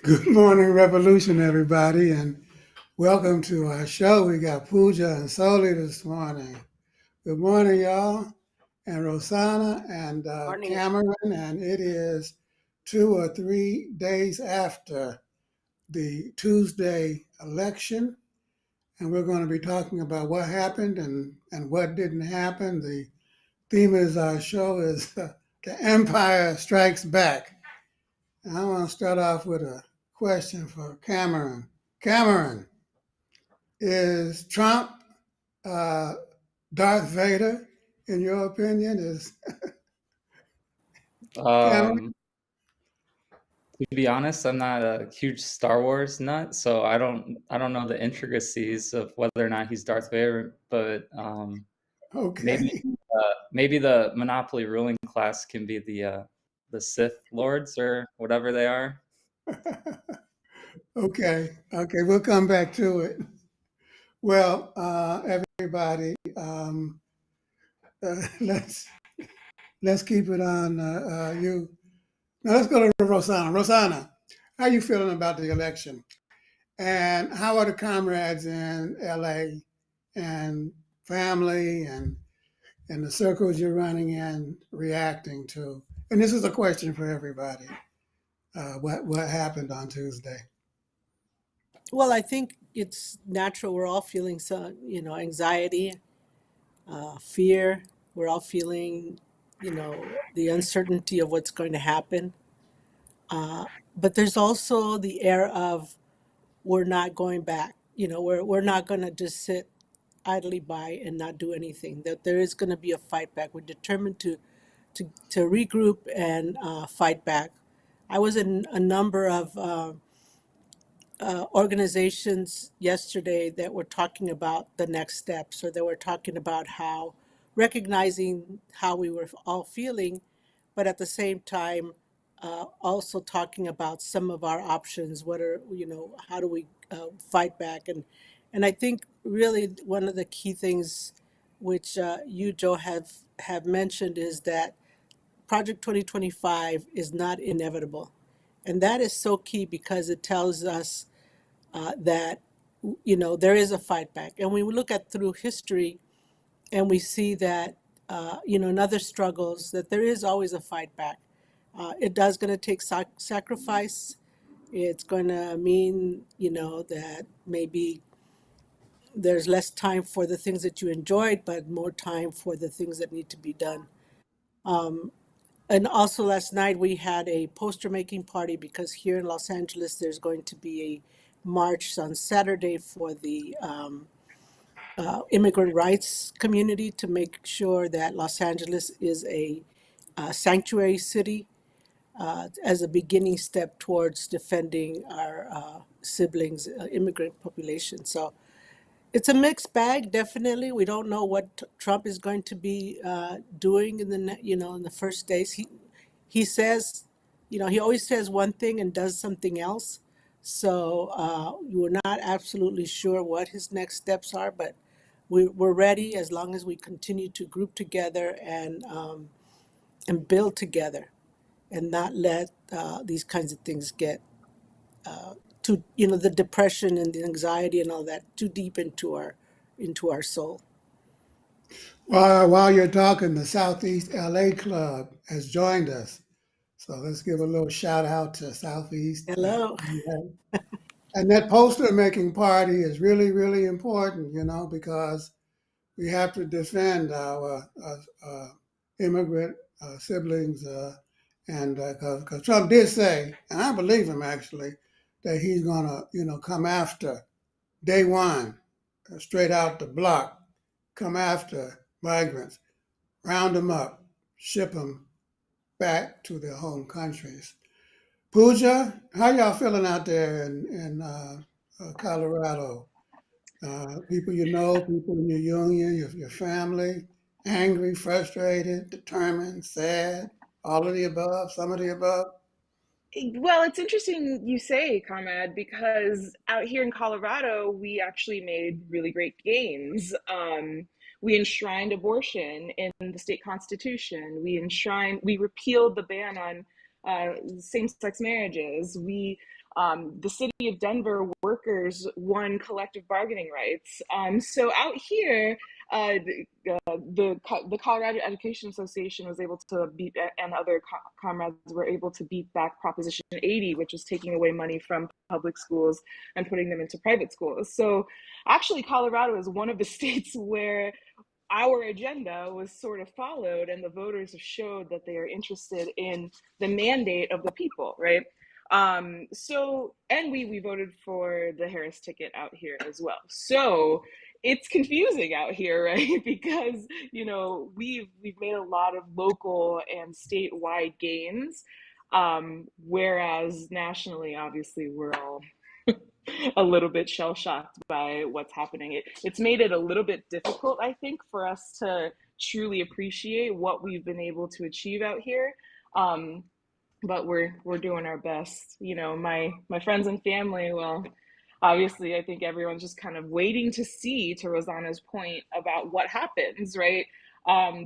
Good morning, Revolution, everybody, and welcome to our show. We got Pooja and Soli this morning. Good morning, y'all, and Rosanna and Morning. Cameron, and it is 2 or 3 days after the Tuesday election, and we're going to be talking about what happened and what didn't happen. The theme of our show is The Empire Strikes Back. And I want to start off with a question for Cameron. Cameron, is Trump uh, Darth Vader, in your opinion? Is Cameron? Um, to be honest, I'm not a huge Star Wars nut, so I don't know the intricacies of whether or not he's Darth Vader, but maybe Okay. maybe the Monopoly ruling class can be the Sith Lords or whatever they are. Okay, we'll come back to it. Well, everybody, let's keep it on you. Now let's go to Rosanna. Rosanna, how are you feeling about the election? And how are the comrades in LA and family and the circles you're running in reacting to? And this is a question for everybody. What happened on Tuesday? Well, I think it's natural. We're all feeling some, anxiety, fear. We're all feeling, the uncertainty of what's going to happen. But there's also the air of we're not going back. We're not going to just sit idly by and not do anything. That there is going to be a fight back. We're determined to regroup and fight back. I was in a number of organizations yesterday that were talking about the next steps, or they were talking about how recognizing how we were all feeling, but at the same time, also talking about some of our options. What are, how do we fight back? And I think really one of the key things which you, Joe, have mentioned is that Project 2025 is not inevitable. And that is so key because it tells us that there is a fight back, and when we look at through history and we see that in other struggles that there is always a fight back. It does going to take sacrifice. It's going to mean that maybe there's less time for the things that you enjoyed, but more time for the things that need to be done. um, and also last night we had a poster making party because here in Los Angeles there's going to be a march on Saturday for the immigrant rights community to make sure that Los Angeles is a sanctuary city as a beginning step towards defending our siblings, immigrant population. So it's a mixed bag, definitely. We don't know what Trump is going to be doing in the in the first days. He says, he always says one thing and does something else. So we're not absolutely sure what his next steps are, but we're ready as long as we continue to group together and build together and not let these kinds of things get too, the depression and the anxiety and all that too deep into our soul. While you're talking, the Southeast LA Club has joined us. So let's give a little shout out to Southeast. Hello. And that poster making party is really, really important, because we have to defend our immigrant siblings. And because Trump did say, and I believe him actually, that he's going to, come after day one, straight out the block, come after migrants, round them up, ship them back to their home countries. Pooja, how y'all feeling out there in Colorado? People you know, people in your union, your family, angry, frustrated, determined, sad, all of the above, some of the above? Well, it's interesting you say, Comrade, because out here in Colorado, we actually made really great gains. We enshrined abortion in the state constitution. We repealed the ban on same-sex marriages. The city of Denver workers won collective bargaining rights. So out here, the Colorado Education Association was able to beat, and other comrades were able to beat back Proposition 80, which was taking away money from public schools and putting them into private schools. So actually, Colorado is one of the states where our agenda was sort of followed, and the voters have showed that they are interested in the mandate of the people, right? And we voted for the Harris ticket out here as well. So it's confusing out here, right? Because we've made a lot of local and statewide gains, whereas nationally, obviously, we're all a little bit shell shocked by what's happening. It's made it a little bit difficult, I think, for us to truly appreciate what we've been able to achieve out here. But we're doing our best. My friends and family, well, obviously, I think everyone's just kind of waiting to see, to Rosanna's point, about what happens, right?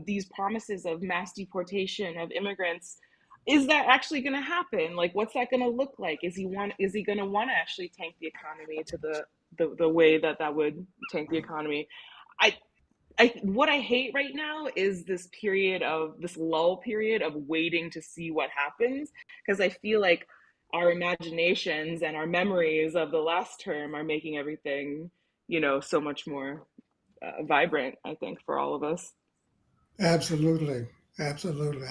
These promises of mass deportation of immigrants, is that actually going to happen? Like, what's that going to look like? Is he going to want to actually tank the economy to the way that would tank the economy? What I hate right now is this lull period of waiting to see what happens, because I feel like our imaginations and our memories of the last term are making everything, so much more vibrant, I think, for all of us. Absolutely, absolutely.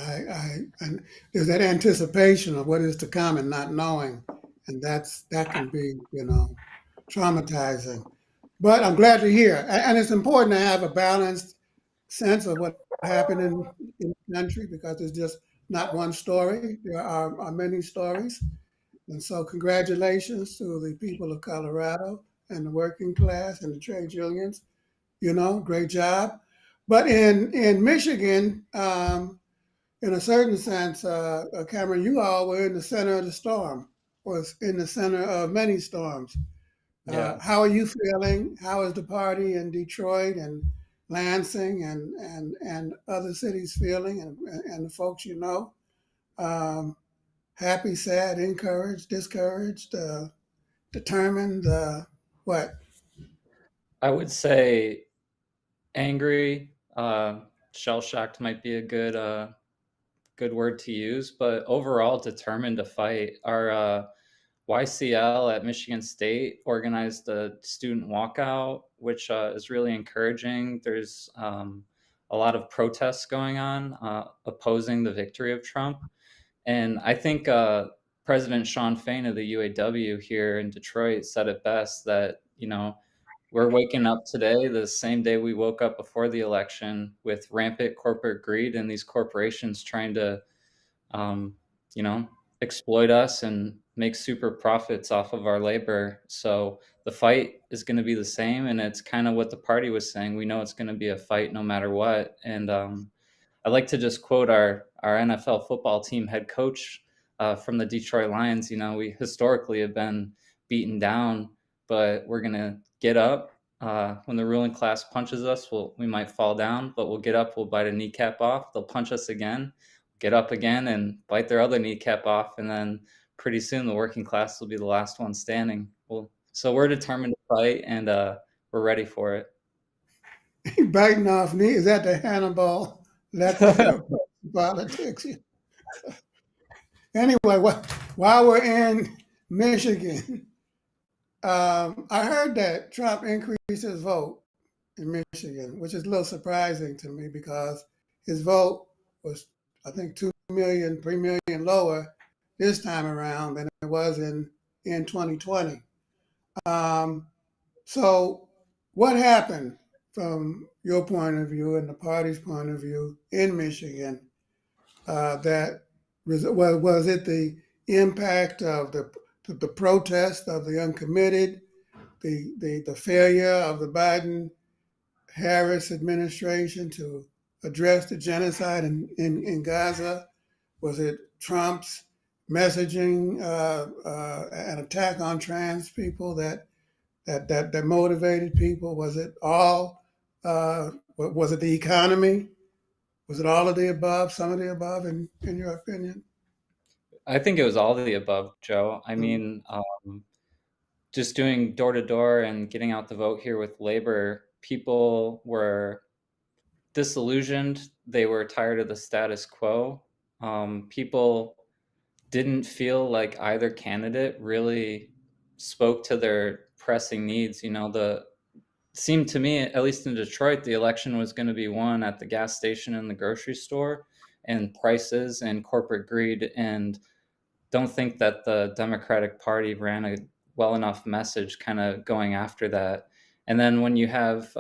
And there's that anticipation of what is to come and not knowing, and that can be, traumatizing. But I'm glad to hear, and it's important to have a balanced sense of what happened in the country, because there's just not one story. There are many stories, and so congratulations to the people of Colorado and the working class and the trade unions. Great job. But in Michigan, in a certain sense, Cameron, you all were in the center of the storm, was in the center of many storms. Yeah. How are you feeling? How is the party in Detroit and Lansing and other cities feeling, and the folks you know? Happy, sad, encouraged, discouraged, determined, what? I would say angry, shell shocked might be a good word to use, but overall determined to fight. Our YCL at Michigan State organized a student walkout, which is really encouraging. There's a lot of protests going on opposing the victory of Trump. And I think President Sean Fain of the UAW here in Detroit said it best, that, we're waking up today, the same day we woke up before the election, with rampant corporate greed and these corporations trying to, um, exploit us and make super profits off of our labor. So the fight is going to be the same. And it's kind of what the party was saying. We know it's going to be a fight no matter what. And I'd like to just quote our NFL football team head coach from the Detroit Lions. We historically have been beaten down, but we're going to get up. When the ruling class punches us, we might fall down, but we'll get up, we'll bite a kneecap off. They'll punch us again, get up again and bite their other kneecap off. And then pretty soon the working class will be the last one standing. So we're determined to fight, and we're ready for it. Biting off knee, is that the Hannibal Lecter of politics? Anyway, while we're in Michigan, I heard that Trump increased his vote in Michigan, which is a little surprising to me, because his vote was, I think, 2 million, 3 million lower this time around than it was in 2020. So what happened from your point of view and the party's point of view in Michigan? That was it the impact of the protest of the uncommitted, the failure of the Biden-Harris administration to address the genocide in Gaza? Was it Trump's messaging, an attack on trans people that motivated people? Was it all? Was it the economy? Was it all of the above? Some of the above, in your opinion? I think it was all of the above, Joe. I Mm. mean, just doing door to door and getting out the vote here with labor, people were disillusioned. They were tired of the status quo. People didn't feel like either candidate really spoke to their pressing needs. You know, the seemed to me, at least in Detroit, the election was going to be won at the gas station and the grocery store, and prices and corporate greed. And don't think that the Democratic Party ran a well enough message kind of going after that. And then when you have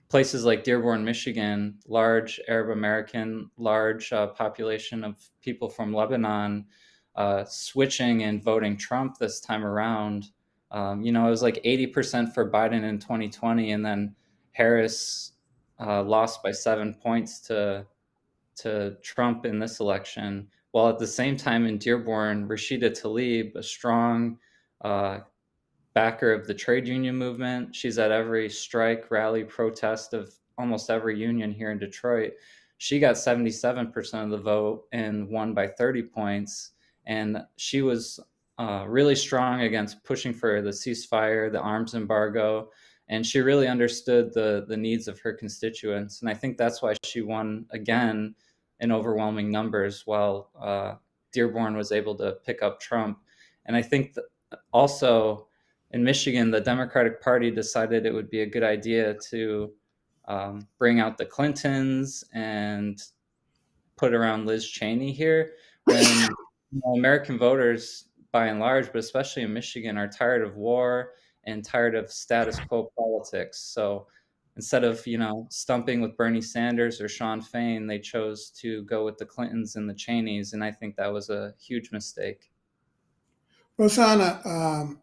places like Dearborn, Michigan, large Arab American, large population of people from Lebanon switching and voting Trump this time around. You know, it was like 80% for Biden in 2020, and then Harris lost by 7 points to Trump in this election. While at the same time in Dearborn, Rashida Tlaib, a strong uh, backer of the trade union movement. She's at every strike, rally, protest of almost every union here in Detroit. She got 77% of the vote and won by 30 points. And she was really strong against pushing for the ceasefire, the arms embargo. And she really understood the needs of her constituents. And I think that's why she won again in overwhelming numbers, while Dearborn was able to pick up Trump. And I think that also, in Michigan, the Democratic Party decided it would be a good idea to bring out the Clintons and put around Liz Cheney here, when American voters, by and large, but especially in Michigan, are tired of war and tired of status quo politics. So instead of stumping with Bernie Sanders or Sean Fain, they chose to go with the Clintons and the Cheneys, and I think that was a huge mistake. Rosanna,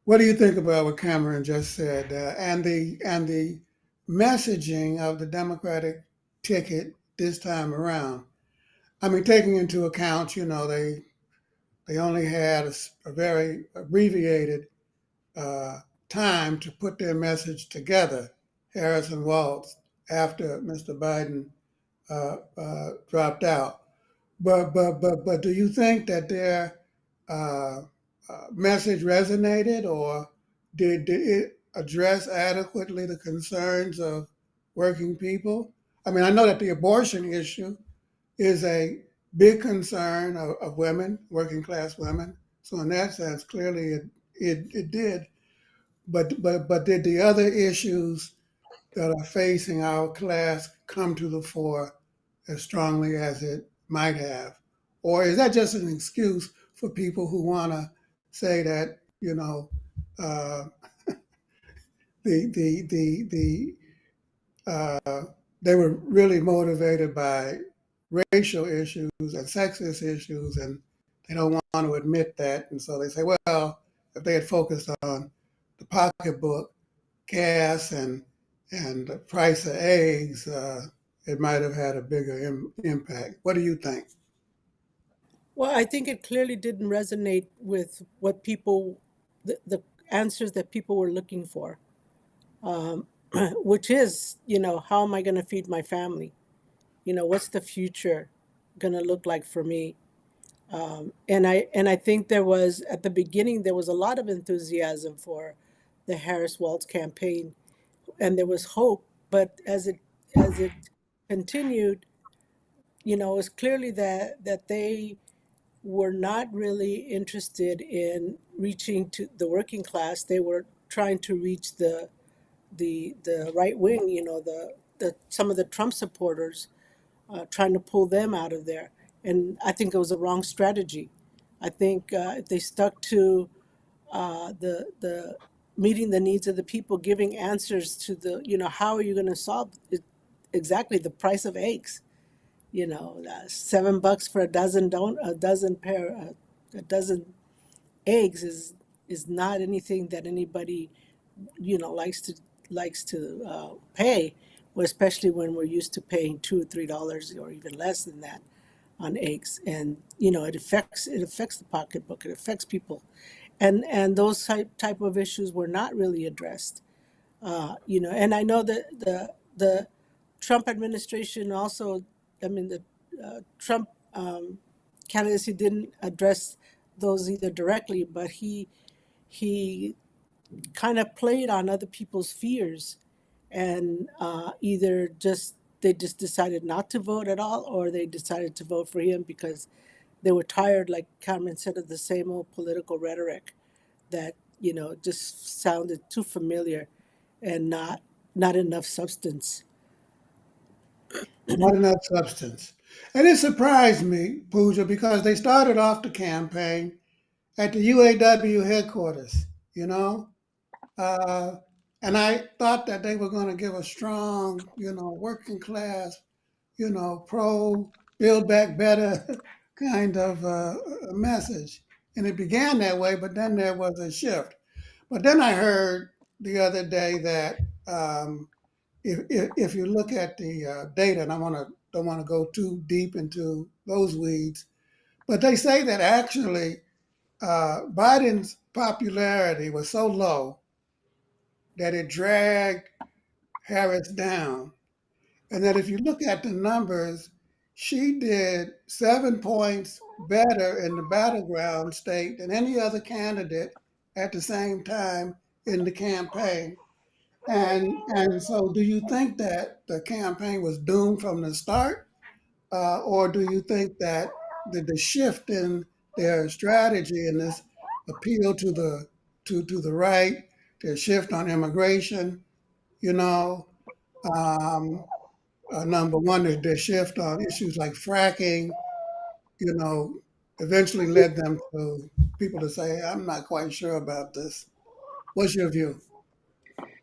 what do you think about what Cameron just said, and the messaging of the Democratic ticket this time around? I mean, taking into account, they only had a very abbreviated time to put their message together, Harris and Walz, after Mr. Biden dropped out. But do you think that their uh, message resonated, or did it address adequately the concerns of working people? I mean, I know that the abortion issue is a big concern of women, working class women. So in that sense, clearly it did. But did the other issues that are facing our class come to the fore as strongly as it might have? Or is that just an excuse for people who want to say that, uh, the they were really motivated by racial issues and sexist issues, and they don't want to admit that. And so they say, well, if they had focused on the pocketbook, gas, and the price of eggs, it might have had a bigger impact. What do you think? Well, I think it clearly didn't resonate with what people, the answers that people were looking for, um, which is, how am I going to feed my family? What's the future going to look like for me? And I think there was, at the beginning, there was a lot of enthusiasm for the Harris Walz campaign, and there was hope. But as it continued, it was clearly that they were not really interested in reaching to the working class. They were trying to reach the right wing, the some of the Trump supporters, trying to pull them out of there. And I think it was a wrong strategy. I think if they stuck to the meeting the needs of the people, giving answers to how are you going to solve it, exactly the price of eggs? $7 for a dozen eggs is not anything that anybody likes to pay, well, especially when we're used to paying $2 or $3 or even less than that on eggs. And it affects the pocketbook. It affects people, and those type of issues were not really addressed. And I know that the Trump administration also, I mean, the Trump candidacy didn't address those either directly, but he kind of played on other people's fears, and either just they just decided not to vote at all, or they decided to vote for him because they were tired, like Cameron said, of the same old political rhetoric that just sounded too familiar and not enough substance. Not enough substance. And it surprised me, Pooja, because they started off the campaign at the UAW headquarters, you know, uh, and I thought that they were going to give a strong, working class, pro build back better kind of a message. And it began that way, but then there was a shift. But then I heard the other day that if you look at the data, and don't want to go too deep into those weeds, but they say that actually Biden's popularity was so low that it dragged Harris down, and that if you look at the numbers, she did 7 points better in the battleground state than any other candidate at the same time in the campaign. And so, do you think that the campaign was doomed from the start, or do you think that the shift in their strategy and this appeal to the right, their shift on immigration, you know, um, number one, their shift on issues like fracking, you know, eventually led them to people to say, "I'm not quite sure about this." What's your view?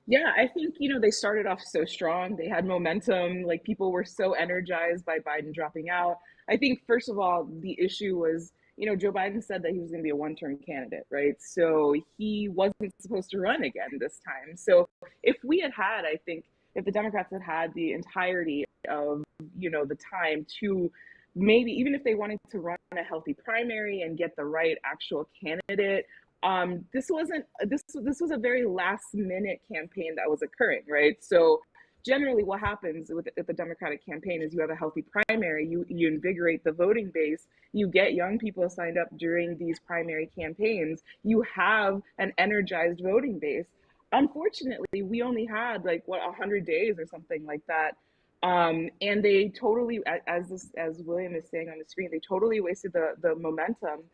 Yeah, I think, they started off so strong. They had momentum. Like, people were so energized by Biden dropping out. I think, first of all, the issue was, Joe Biden said that he was going to be a one-term candidate, right? So he wasn't supposed to run again this time. So if we had had, I think, if the Democrats had had the entirety of, the time to maybe, even if they wanted to run a healthy primary and get the right actual candidate, this was a very last minute campaign that was occurring, right? So generally what happens with the Democratic campaign is you have a healthy primary, you invigorate the voting base, you get young people signed up during these primary campaigns, you have an energized voting base. Unfortunately, we only had like 100 days or something like that. And they totally, as William is saying on the screen, they totally wasted the momentum,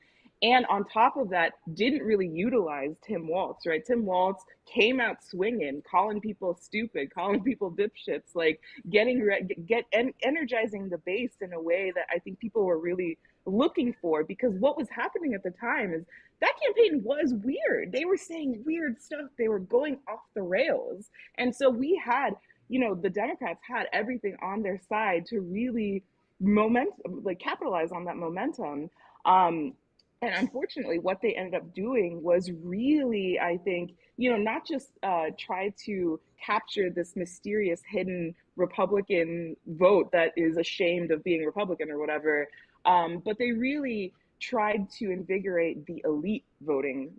and on top of that, didn't really utilize Tim Walz, right? Tim Walz came out swinging, calling people stupid, calling people dipshits, like energizing the base in a way that I think people were really looking for. Because what was happening at the time is that campaign was weird. They were saying weird stuff. They were going off the rails, and so we had, the Democrats had everything on their side to really like capitalize on that momentum. Um, and unfortunately, what they ended up doing was really, I think, not just try to capture this mysterious hidden Republican vote that is ashamed of being Republican or whatever, but they really tried to invigorate the elite voting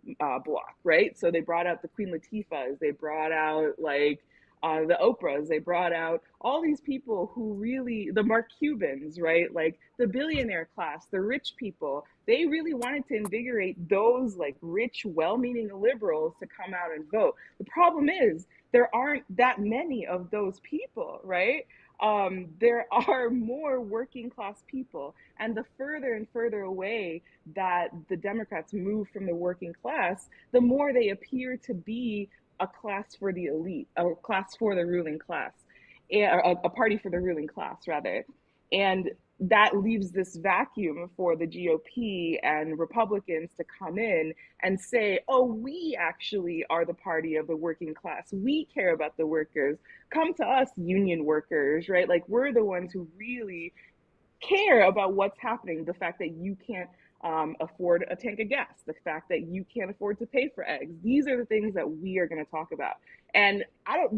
bloc, right? So they brought out the Queen Latifahs, they brought out like the Oprahs, they brought out all these people who really, the Mark Cubans, right? Like the billionaire class, the rich people, they really wanted to invigorate those like rich, well-meaning liberals to come out and vote. The problem is there aren't that many of those people, right? There are more working class people, and the further and further away that the Democrats move from the working class, the more they appear to be a class for the elite, a class for the ruling class, a party for the ruling class, rather. And that leaves this vacuum for the GOP and Republicans to come in and say, oh, we actually are the party of the working class. We care about the workers. Come to us, union workers, right? Like, we're the ones who really care about what's happening. The fact that you can't afford a tank of gas, the fact that you can't afford to pay for eggs. These are the things that we are going to talk about. And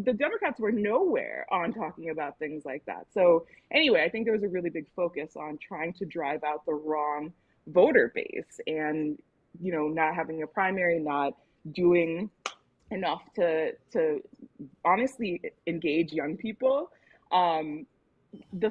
the Democrats were nowhere on talking about things like that. So anyway, I think there was a really big focus on trying to drive out the wrong voter base, and, not having a primary, not doing enough to honestly engage young people.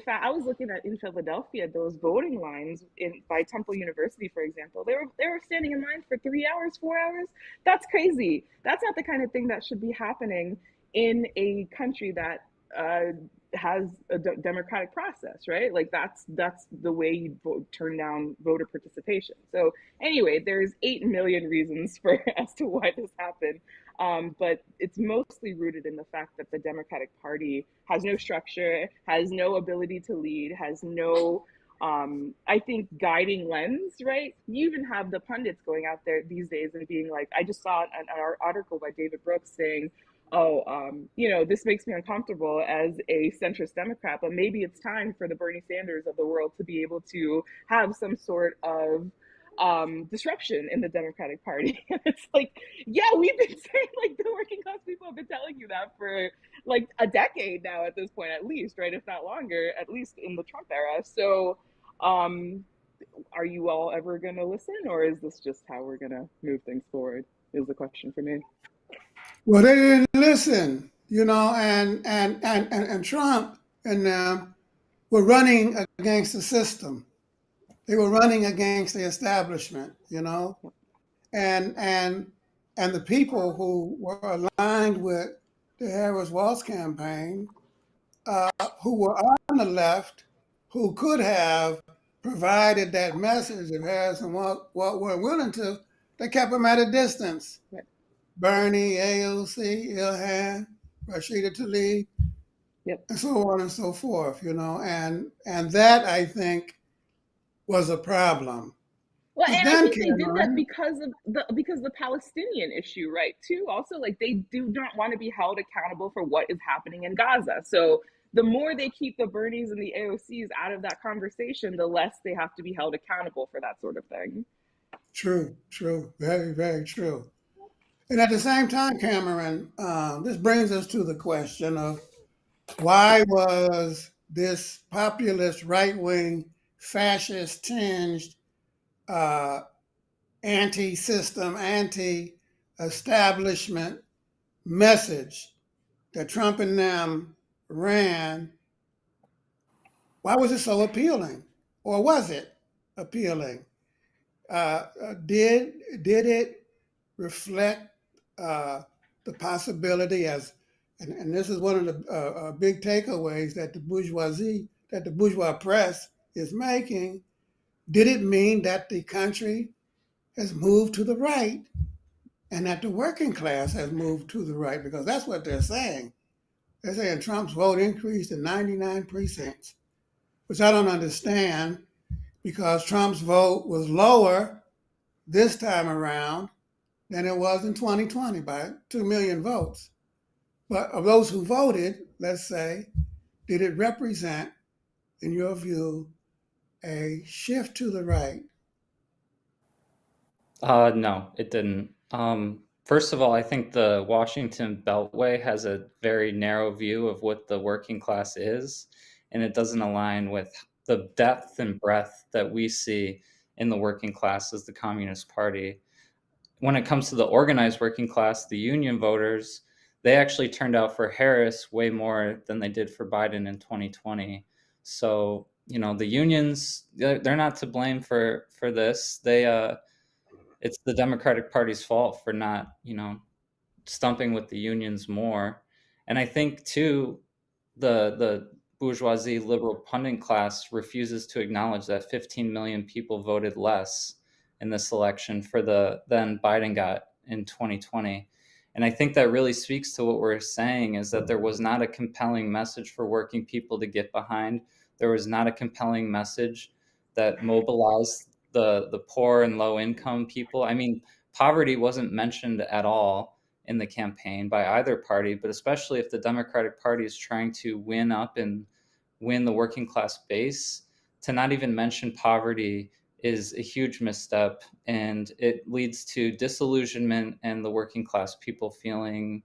I was looking at in Philadelphia, those voting lines in by Temple University, for example, they were standing in line for 3 hours, 4 hours. That's crazy. That's not the kind of thing that should be happening in a country that uh, has a democratic process, right? Like that's the way you turn down voter participation. So anyway, there's 8 million reasons for as to why this happened. But it's mostly rooted in the fact that the Democratic Party has no structure, has no ability to lead, has no, I think, guiding lens, right? You even have the pundits going out there these days and being like, I just saw an article by David Brooks saying, oh, this makes me uncomfortable as a centrist Democrat, but maybe it's time for the Bernie Sanders of the world to be able to have some sort of disruption in the Democratic Party. And it's like, yeah, we've been saying, like, the working class people have been telling you that for like a decade now at this point, at least, right? If not longer, at least in the Trump era. So, um, are you all ever going to listen, or is this just how we're going to move things forward? Is the question for me. Well, they didn't listen, and Trump and them were running against the system. They were running against the establishment, and and the people who were aligned with the Harris Walz campaign, who were on the left, who could have provided that message if Harris and Walz were willing to, they kept them at a distance. Right. Bernie, AOC, Ilhan, Rashida Tlaib, Yep. and so on and so forth, and that I think was a problem. Well, But and I then think they did that Cameron, because the Palestinian issue, right? Too. Also, like, they do not want to be held accountable for what is happening in Gaza. So the more they keep the Bernies and the AOCs out of that conversation, the less they have to be held accountable for that sort of thing. true, very, very true. And at the same time, Cameron, this brings us to the question of why was this populist, right wing, fascist tinged, uh, anti system, anti establishment message that Trump and them ran, why was it so appealing? Or was it appealing? Did it reflect the possibility and this is one of the big takeaways that the bourgeois press is making. Did it mean that the country has moved to the right and that the working class has moved to the right? Because that's what they're saying. They're saying Trump's vote increased in 99 precincts, which I don't understand because Trump's vote was lower this time around than it was in 2020 by 2 million votes. But of those who voted, let's say, did it represent, in your view, a shift to the right? No, it didn't. First of all, I think the Washington Beltway has a very narrow view of what the working class is, and it doesn't align with the depth and breadth that we see in the working class as the Communist Party. When it comes to the organized working class, the union voters, they actually turned out for Harris way more than they did for Biden in 2020. So, the unions, they're not to blame for this. It's the Democratic Party's fault for not, stumping with the unions more. And I think too, the bourgeoisie liberal pundit class refuses to acknowledge that 15 million people voted less in this election for than Biden got in 2020. And I think that really speaks to what we're saying is that there was not a compelling message for working people to get behind. There was not a compelling message that mobilized the poor and low income people. I mean, poverty wasn't mentioned at all in the campaign by either party, but especially if the Democratic Party is trying to win up and win the working class base, to not even mention poverty is a huge misstep, and it leads to disillusionment and the working class people feeling,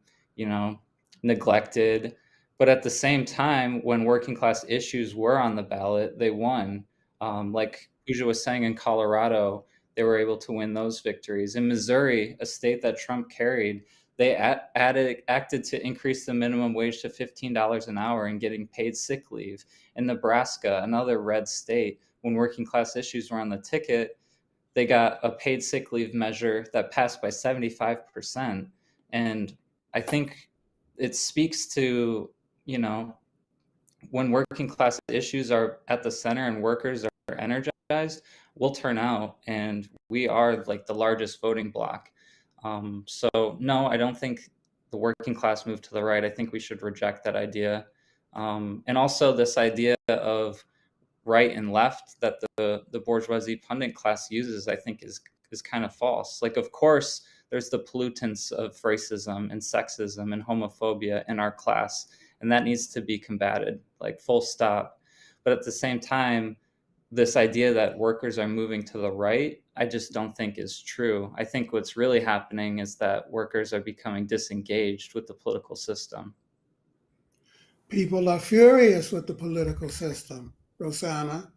neglected. But at the same time, when working class issues were on the ballot, they won. Like Pooja was saying, in Colorado, they were able to win those victories. In Missouri, a state that Trump carried, They acted to increase the minimum wage to $15 an hour and getting paid sick leave. In Nebraska, another red state, when working class issues were on the ticket, they got a paid sick leave measure that passed by 75%. And I think it speaks to, you know, when working class issues are at the center and workers are energized, we'll turn out, and we are like the largest voting bloc. So no, I don't think the working class moved to the right. I think we should reject that idea. And also this idea of right and left that the bourgeoisie pundit class uses, I think is kind of false. Like, of course, there's the pollutants of racism and sexism and homophobia in our class, and that needs to be combated, like full stop. But at the same time, this idea that workers are moving to the right, I just don't think is true. I think what's really happening is that workers are becoming disengaged with the political system. People are furious with the political system, Rosanna.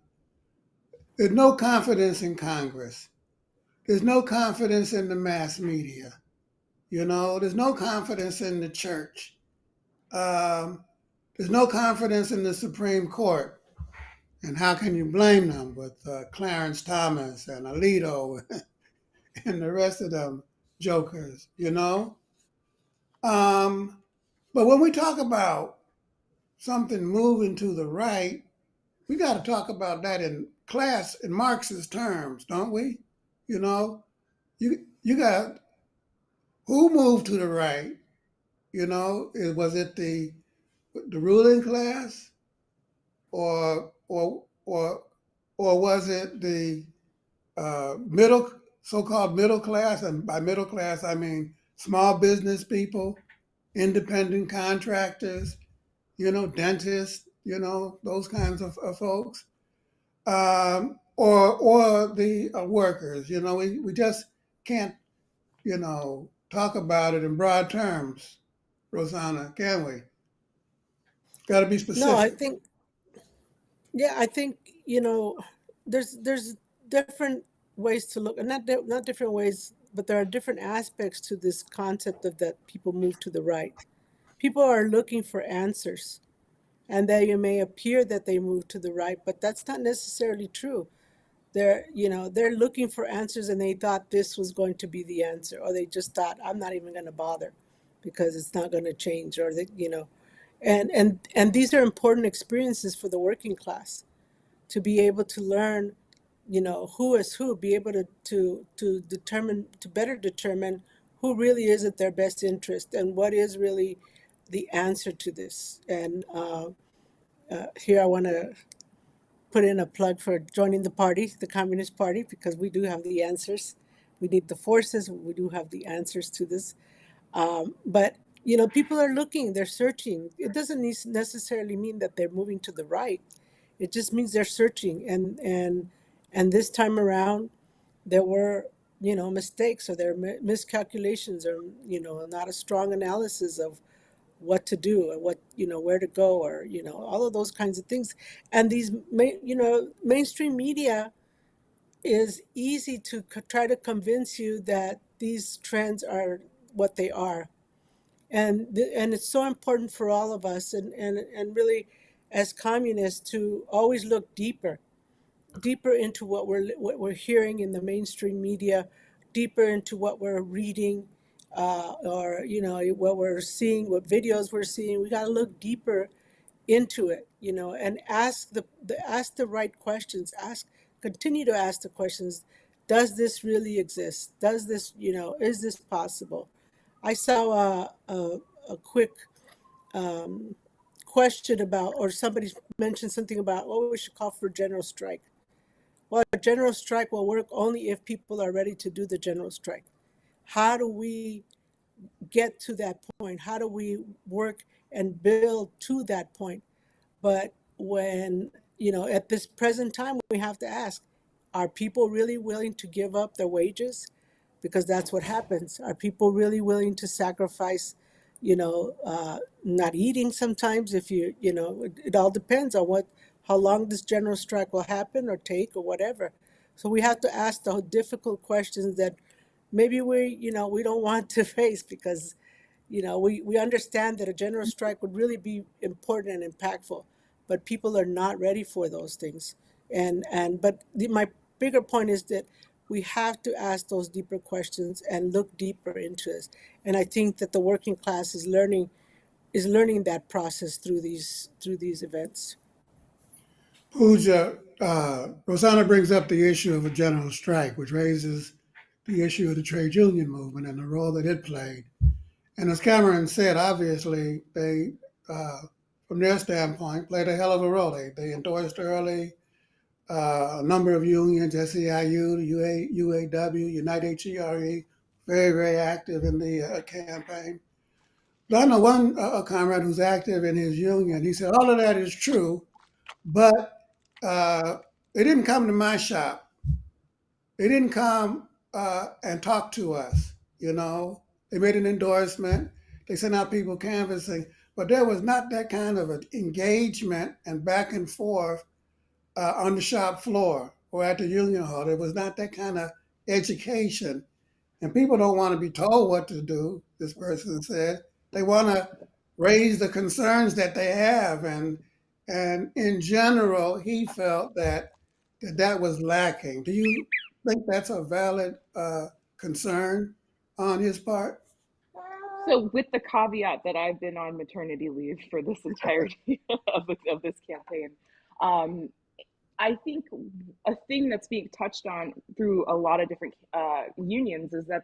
There's no confidence in Congress. There's no confidence in the mass media. There's no confidence in the church. There's no confidence in the Supreme Court. And how can you blame them with Clarence Thomas and Alito and the rest of them jokers, But when we talk about something moving to the right, we got to talk about that in Marxist terms, don't we? You got who moved to the right? Was it the ruling class, or was it the so-called middle class? And by middle class, I mean small business people, independent contractors, dentists, those kinds of folks, or the workers. We just can't, talk about it in broad terms, Rosanna, can we? Got to be No, I specific. think, yeah, I think, there's different ways to look, and not different ways, but there are different aspects to this concept of that people move to the right. People are looking for answers, and that it may appear that they move to the right, but that's not necessarily true. They're looking for answers, and they thought this was going to be the answer, or they just thought, I'm not even going to bother because it's not going to change, or and these are important experiences for the working class to be able to learn, who is who, be able to determine, to better determine who really is at their best interest and what is really the answer to this. And here I want to put in a plug for joining the party, the Communist Party, because we do have the answers. We need the forces. We do have the answers to this. But people are looking, they're searching. It doesn't necessarily mean that they're moving to the right. It just means they're searching, and this time around, there were mistakes, or there were miscalculations, or not a strong analysis of what to do, or what where to go, or all of those kinds of things. And these mainstream media is easy to try to convince you that these trends are what they are, and it's so important for all of us, and really, as communists, to always look deeper into what we're hearing in the mainstream media, deeper into what we're reading, or what we're seeing, what videos we're seeing. We got to look deeper into it, and ask the right questions. Continue to ask the questions. Does this really exist? Does this, is this possible? I saw a quick um, question about, or somebody mentioned something about, oh, we should call for a general strike. Well, a general strike will work only if people are ready to do the general strike. How do we get to that point? How do we work and build to that point? But when, at this present time, we have to ask, are people really willing to give up their wages? Because that's what happens. Are people really willing to sacrifice, not eating sometimes? If it all depends on how long this general strike will happen or take or whatever. So we have to ask the difficult questions that maybe we don't want to face, because We understand that a general strike would really be important and impactful, but people are not ready for those things. My bigger point is that we have to ask those deeper questions and look deeper into this. And I think that the working class is learning that process through these events. Pooja, Rosanna brings up the issue of a general strike, which raises the issue of the trade union movement and the role that it played. And as Cameron said, obviously, they, from their standpoint, played a hell of a role. They endorsed early a number of unions, SEIU, UAW, United HERE, very, very active in the campaign. But I know one comrade who's active in his union. He said, all of that is true, but they didn't come to my shop. They didn't come and talk to us, you know. They made an endorsement. They sent out people canvassing, but there was not that kind of an engagement and back and forth on the shop floor or at the union hall. There was not that kind of education. And people don't want to be told what to do, this person said. They want to raise the concerns that they have. And in general, he felt that was lacking. Do you think that's a valid concern on his part? So, with the caveat that I've been on maternity leave for this entirety of this campaign, um, I think a thing that's being touched on through a lot of different unions is that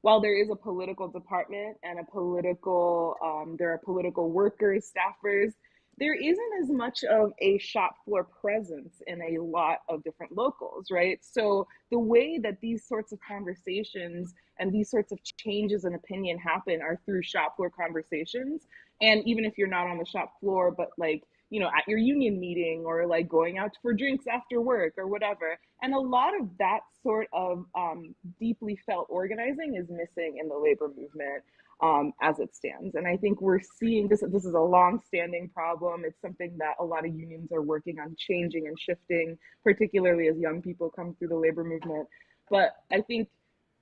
while there is a political department and there are political workers, staffers, there isn't as much of a shop floor presence in a lot of different locals, right? So the way that these sorts of conversations and these sorts of changes in opinion happen are through shop floor conversations. And even if you're not on the shop floor, but like, at your union meeting or like going out for drinks after work or whatever. And a lot of that sort of deeply felt organizing is missing in the labor movement as it stands. And I think we're seeing this is a long-standing problem. It's something that a lot of unions are working on changing and shifting, particularly as young people come through the labor movement. But I think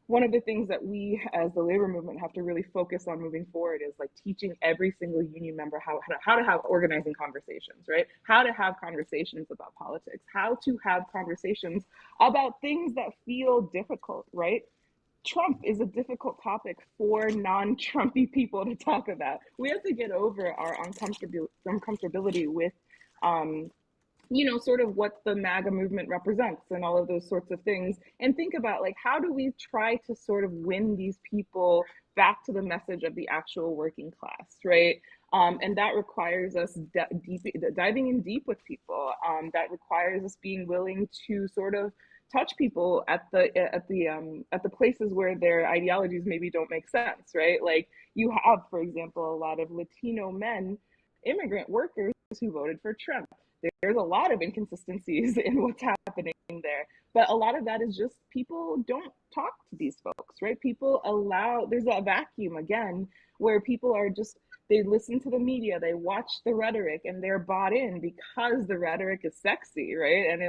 one of the things that we as the labor movement have to really focus on moving forward is like teaching every single union member how to have organizing conversations, right? How to have conversations about politics, how to have conversations about things that feel difficult, right? Trump is a difficult topic for non-Trumpy people to talk about. We have to get over our uncomfortability with sort of what the MAGA movement represents and all of those sorts of things, and think about like, how do we try to sort of win these people back to the message of the actual working class, right? And that requires us diving in deep with people. That requires us being willing to sort of touch people at the places where their ideologies maybe don't make sense, right? Like you have, for example, a lot of Latino men, immigrant workers who voted for Trump. There's a lot of inconsistencies in what's happening there, but a lot of that is just people don't talk to these folks, right? There's a vacuum again where people are just, they listen to the media, they watch the rhetoric, and they're bought in because the rhetoric is sexy, right? And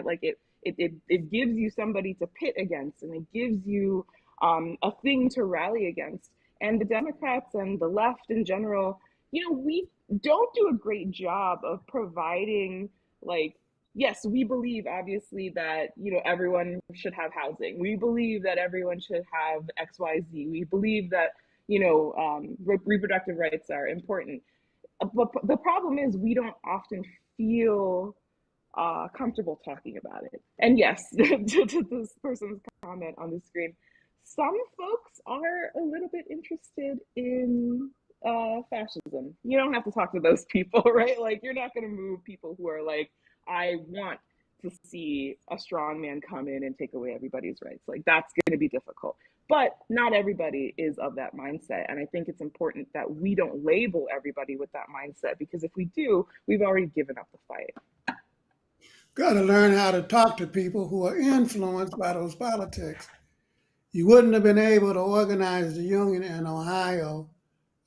it gives you somebody to pit against, and it gives you a thing to rally against. And the Democrats and the left in general, we don't do a great job of providing, like, yes, we believe obviously that everyone should have housing. We believe that everyone should have XYZ. We believe that reproductive rights are important. But the problem is we don't often feel comfortable talking about it. And yes, to this person's comment on the screen, some folks are a little bit interested in fascism. You don't have to talk to those people, right? Like, you're not going to move people who are like, I want to see a strong man come in and take away everybody's rights. Like, that's going to be difficult. But not everybody is of that mindset. And I think it's important that we don't label everybody with that mindset, because if we do, we've already given up the fight. Got to learn how to talk to people who are influenced by those politics. You wouldn't have been able to organize the union in Ohio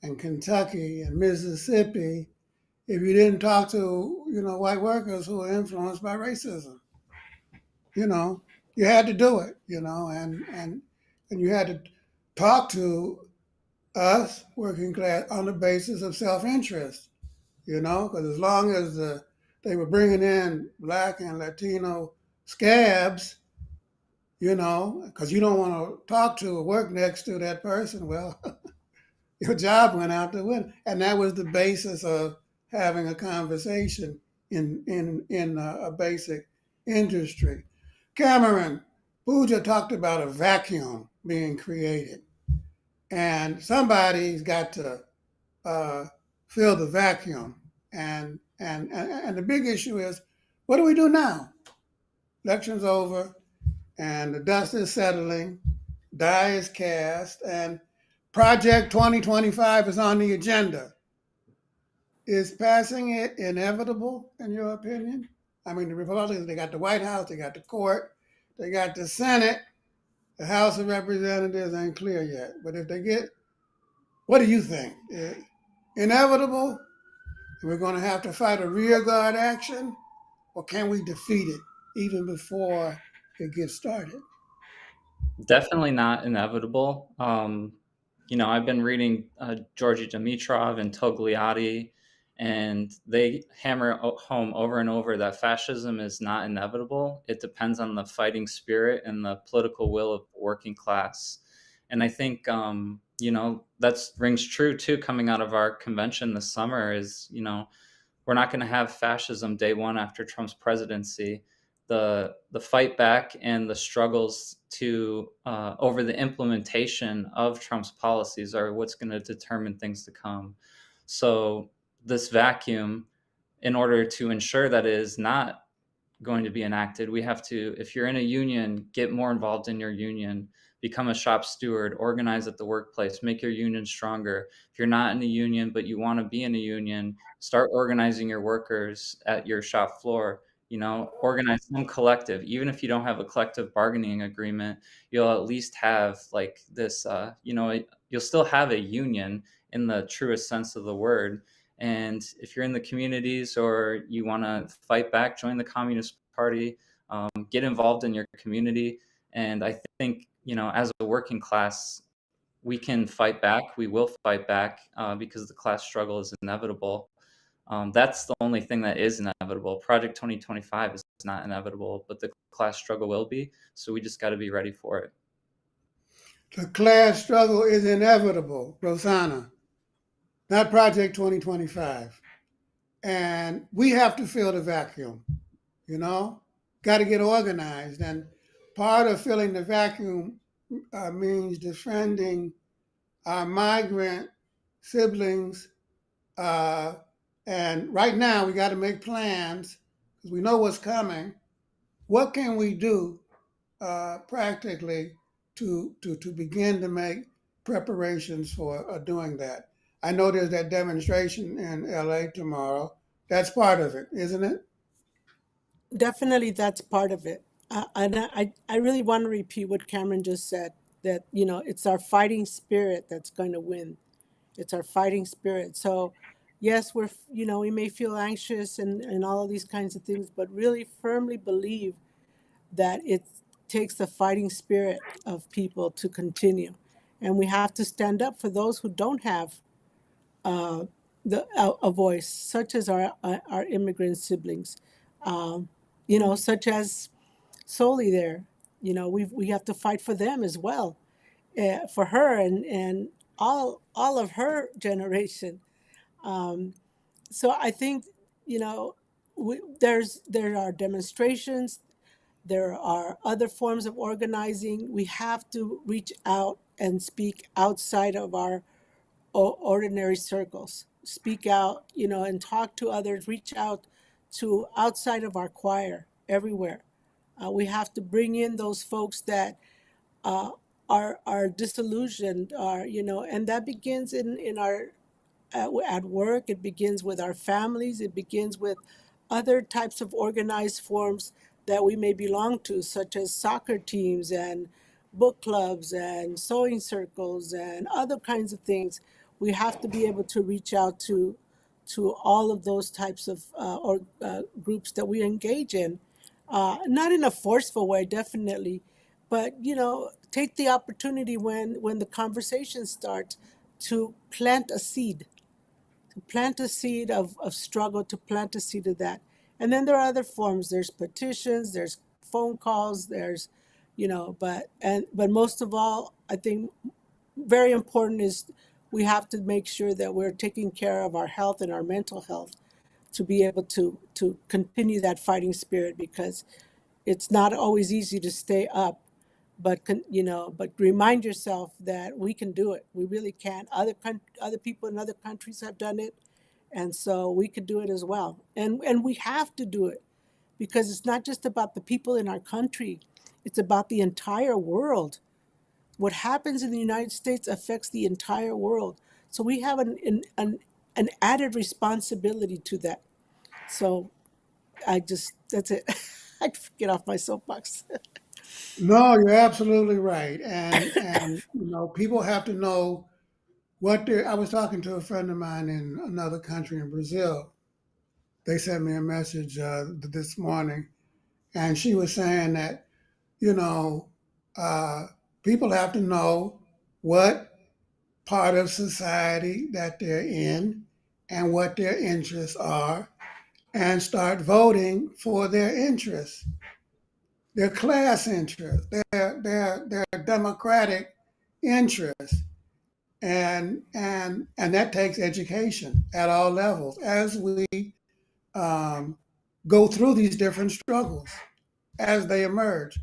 and Kentucky and Mississippi if you didn't talk to, white workers who are influenced by racism. You had to do it, and you had to talk to us, working class, on the basis of self-interest, because as long as they were bringing in black and Latino scabs, because you don't want to talk to or work next to that person, well, your job went out the window. And that was the basis of having a conversation in a basic industry. Cameron, Pooja talked about a vacuum being created, and somebody's got to uh, fill the vacuum. And the big issue is, what do we do now? Election's over, and the dust is settling, die is cast, and Project 2025 is on the agenda. Is passing it inevitable, in your opinion? I mean, the Republicans, they got the White House, they got the court, they got the Senate. The House of Representatives ain't clear yet. But if they get, what do you think? Inevitable? We're going to have to fight a rearguard action? Or can we defeat it even before it gets started? Definitely not inevitable. I've been reading Georgi Dimitrov and Togliatti, and they hammer home over and over that fascism is not inevitable. It depends on the fighting spirit and the political will of the working class. And I think, that rings true too, coming out of our convention this summer is, we're not going to have fascism day one after Trump's presidency. The fight back and the struggles to over the implementation of Trump's policies are what's going to determine things to come. So this vacuum, in order to ensure that it is not going to be enacted, we have to, if you're in a union, get more involved in your union, become a shop steward, organize at the workplace, make your union stronger. If you're not in a union but you want to be in a union, start organizing your workers at your shop floor. Organize some collective. Even if you don't have a collective bargaining agreement, you'll at least have like this, you'll still have a union in the truest sense of the word. And if you're in the communities or you want to fight back, join the Communist Party, get involved in your community. And I think, as a working class, we can fight back. We will fight back because the class struggle is inevitable. That's the only thing that is inevitable. Project 2025 is not inevitable, but the class struggle will be. So we just got to be ready for it. The class struggle is inevitable, Rosanna, not Project 2025. And we have to fill the vacuum, got to get organized. And part of filling the vacuum means defending our migrant siblings. And right now, we got to make plans because we know what's coming. What can we do practically to begin to make preparations for doing that? I know there's that demonstration in LA tomorrow. That's part of it, isn't it? Definitely, that's part of it. And I really want to repeat what Cameron just said, that, it's our fighting spirit that's going to win. It's our fighting spirit. So, yes, we may feel anxious and all of these kinds of things, but really firmly believe that it takes the fighting spirit of people to continue. And we have to stand up for those who don't have uh, a voice, such as our immigrant siblings, such as Soli there. We have to fight for them as well, for her and all of her generation. Um, so I think, there are demonstrations, there are other forms of organizing. We have to reach out and speak outside of our ordinary circles. Speak out, and talk to others. Reach out to outside of our choir everywhere. We have to bring in those folks that uh, are disillusioned, and that begins in our at work. It begins with our families. It begins with other types of organized forms that we may belong to, such as soccer teams and book clubs and sewing circles and other kinds of things. We have to be able to reach out to all of those types of groups that we engage in, not in a forceful way, definitely, but take the opportunity when the conversation starts to plant a seed, of struggle, to plant a seed of that. And then there are other forms. There's petitions, there's phone calls, there's, but most of all, I think very important is we have to make sure that we're taking care of our health and our mental health to be able to continue that fighting spirit, because it's not always easy to stay up, but but remind yourself that we can do it. We really can. Other people in other countries have done it, and so we could do it as well. And we have to do it, because it's not just about the people in our country, it's about the entire world. What happens in the United States affects the entire world. So we have an added responsibility to that. So that's it. I get off my soapbox. No, you're absolutely right. And people have to know what they're. I was talking to a friend of mine in another country in Brazil. They sent me a message this morning, and she was saying that you know uh, people have to know what part of society that they're in and what their interests are, and start voting for their interests, their class interests, their democratic interests. And that takes education at all levels as we um, go through these different struggles as they emerge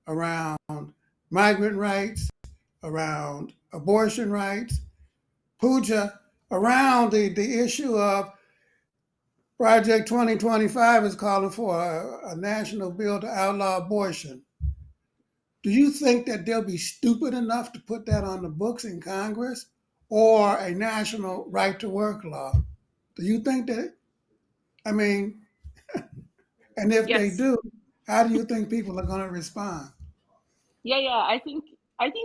around migrant rights, around abortion rights, Puja, around the issue of Project 2025 is calling for a national bill to outlaw abortion. Do you think that they'll be stupid enough to put that on the books in Congress, or a national right to work law? Do you think that? I mean, and if they Yes. do, how do you think people are going to respond? Yeah. I think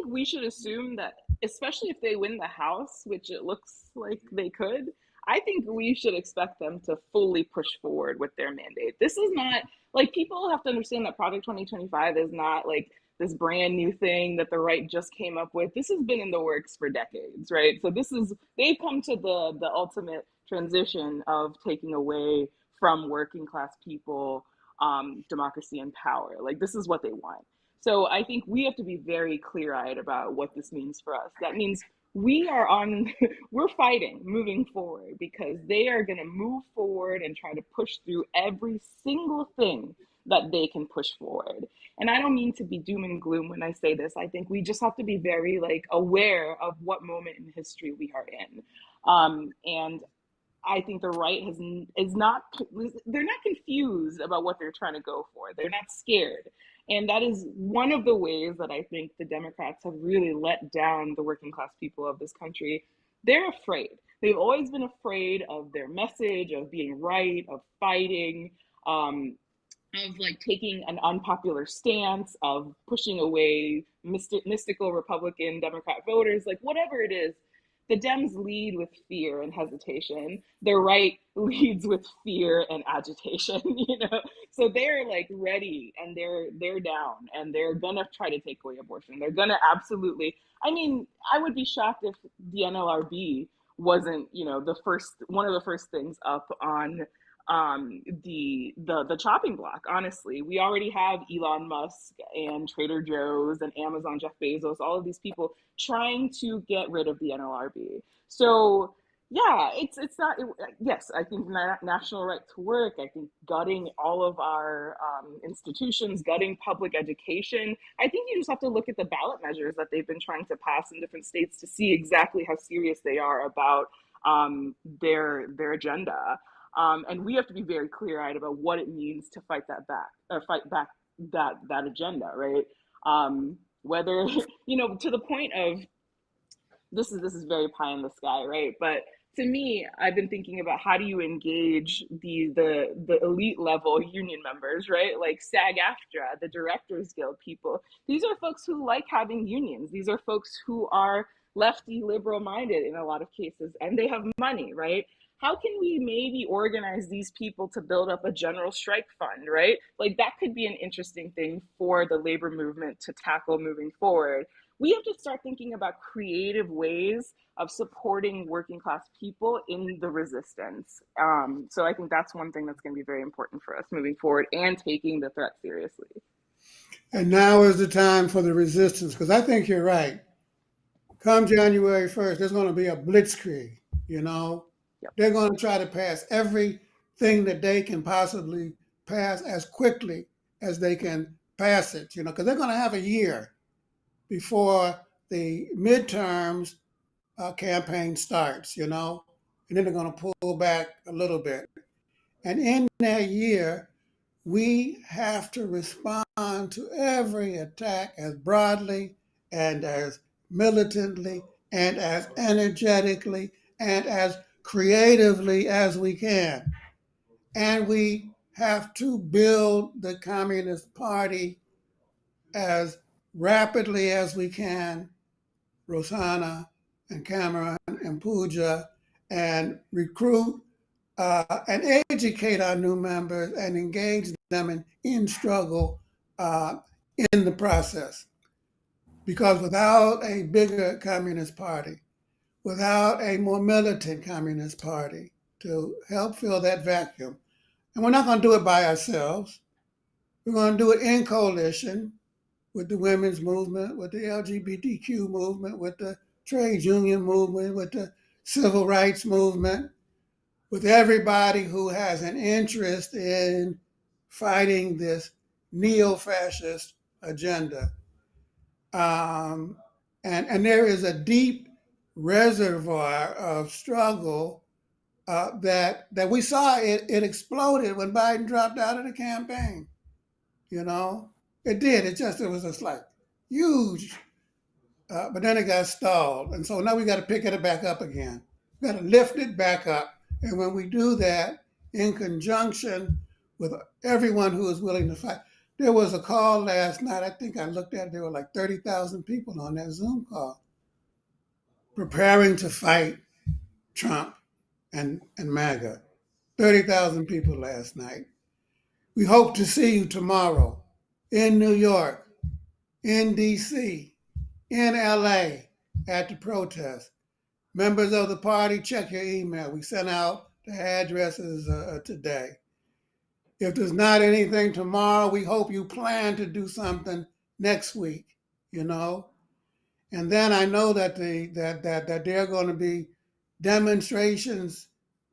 we should assume that, especially if they win the House, which it looks like they could, I think we should expect them to fully push forward with their mandate. This is not like, people have to understand that Project 2025 is not like this brand new thing that the right just came up with. This has been in the works for decades, right? So they've come to the ultimate transition of taking away from working class people democracy and power. Like, this is what they want. So I think we have to be very clear-eyed about what this means for us. That means we are on, we're fighting moving forward, because they are going to move forward and try to push through every single thing that they can push forward. And I don't mean to be doom and gloom when I say this. I think we just have to be very aware of what moment in history we are in. And I think the right is not, they're not confused about what they're trying to go for. They're not scared. And that is one of the ways that I think the Democrats have really let down the working class people of this country. They're afraid. They've always been afraid of their message, of being right, of fighting, of taking an unpopular stance, of pushing away mystical Republican Democrat voters, whatever it is. The Dems lead with fear and hesitation. The right leads with fear and agitation, So they're ready, and they're down, and they're gonna try to take away abortion. They're gonna absolutely. I mean, I would be shocked if the NLRB wasn't, one of the first things up on the chopping block. Honestly, we already have Elon Musk and Trader Joe's and Amazon, Jeff Bezos, all of these people trying to get rid of the NLRB. So yeah, it's not. Yes, I think national right to work. I think gutting all of our institutions, gutting public education. I think you just have to look at the ballot measures that they've been trying to pass in different states to see exactly how serious they are about their agenda. And we have to be very clear-eyed about what it means to fight back that agenda, right? Whether to the point of this is very pie in the sky, right? But to me, I've been thinking about how do you engage the elite level union members, right? Like SAG-AFTRA, the Directors Guild people. These are folks who like having unions. These are folks who are lefty liberal minded in a lot of cases, and they have money, right? how can we maybe organize these people to build up a general strike fund, right? Like that could be an interesting thing for the labor movement to tackle moving forward. We have to start thinking about creative ways of supporting working class people in the resistance. So I think that's one thing that's going to be very important for us moving forward and taking the threat seriously. And now is the time for the resistance, because I think you're right. Come January 1st, there's going to be a blitzkrieg, you know. Yep. They're going to try to pass everything that they can possibly pass as quickly as they can pass it, you know, because they're going to have a year before the midterms campaign starts, you know, and then they're going to pull back a little bit. And in that year, we have to respond to every attack as broadly and as militantly and as energetically and as creatively as we can. And we have to build the Communist Party as rapidly as we can, Rosanna and Cameron and Pooja, and recruit and educate our new members and engage them in struggle in the process. Because without a bigger Communist Party, without a more militant Communist Party to help fill that vacuum, and we're not going to do it by ourselves, we're going to do it in coalition with the women's movement, with the LGBTQ movement, with the trade union movement, with the civil rights movement, with everybody who has an interest in fighting this neo-fascist agenda. And there is a deep reservoir of struggle that we saw. It exploded when Biden dropped out of the campaign. You know, it did. It was just like huge. But then it got stalled. And so now we got to pick it back up again. We got to lift it back up. And when we do that, in conjunction with everyone who is willing to fight, there was a call last night. I think I looked at it, there were like 30,000 people on that Zoom call preparing to fight Trump and MAGA. 30,000 people last night. We hope to see you tomorrow in New York, in DC, in LA at the protest. Members of the party, check your email. We sent out the addresses today. If there's not anything tomorrow, we hope you plan to do something next week, you know. And then I know that that there are going to be demonstrations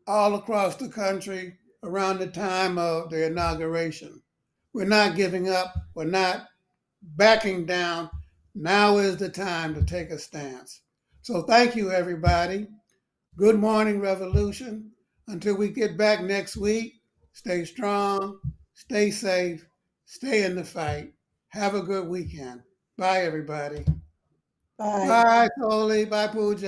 all across the country around the time of the inauguration. We're not giving up. We're not backing down. Now is the time to take a stance. So thank you, everybody. Good morning, Revolution. Until we get back next week, stay strong, stay safe, stay in the fight. Have a good weekend. Bye, everybody. Bye. Bye, Coley. Bye, Pooja.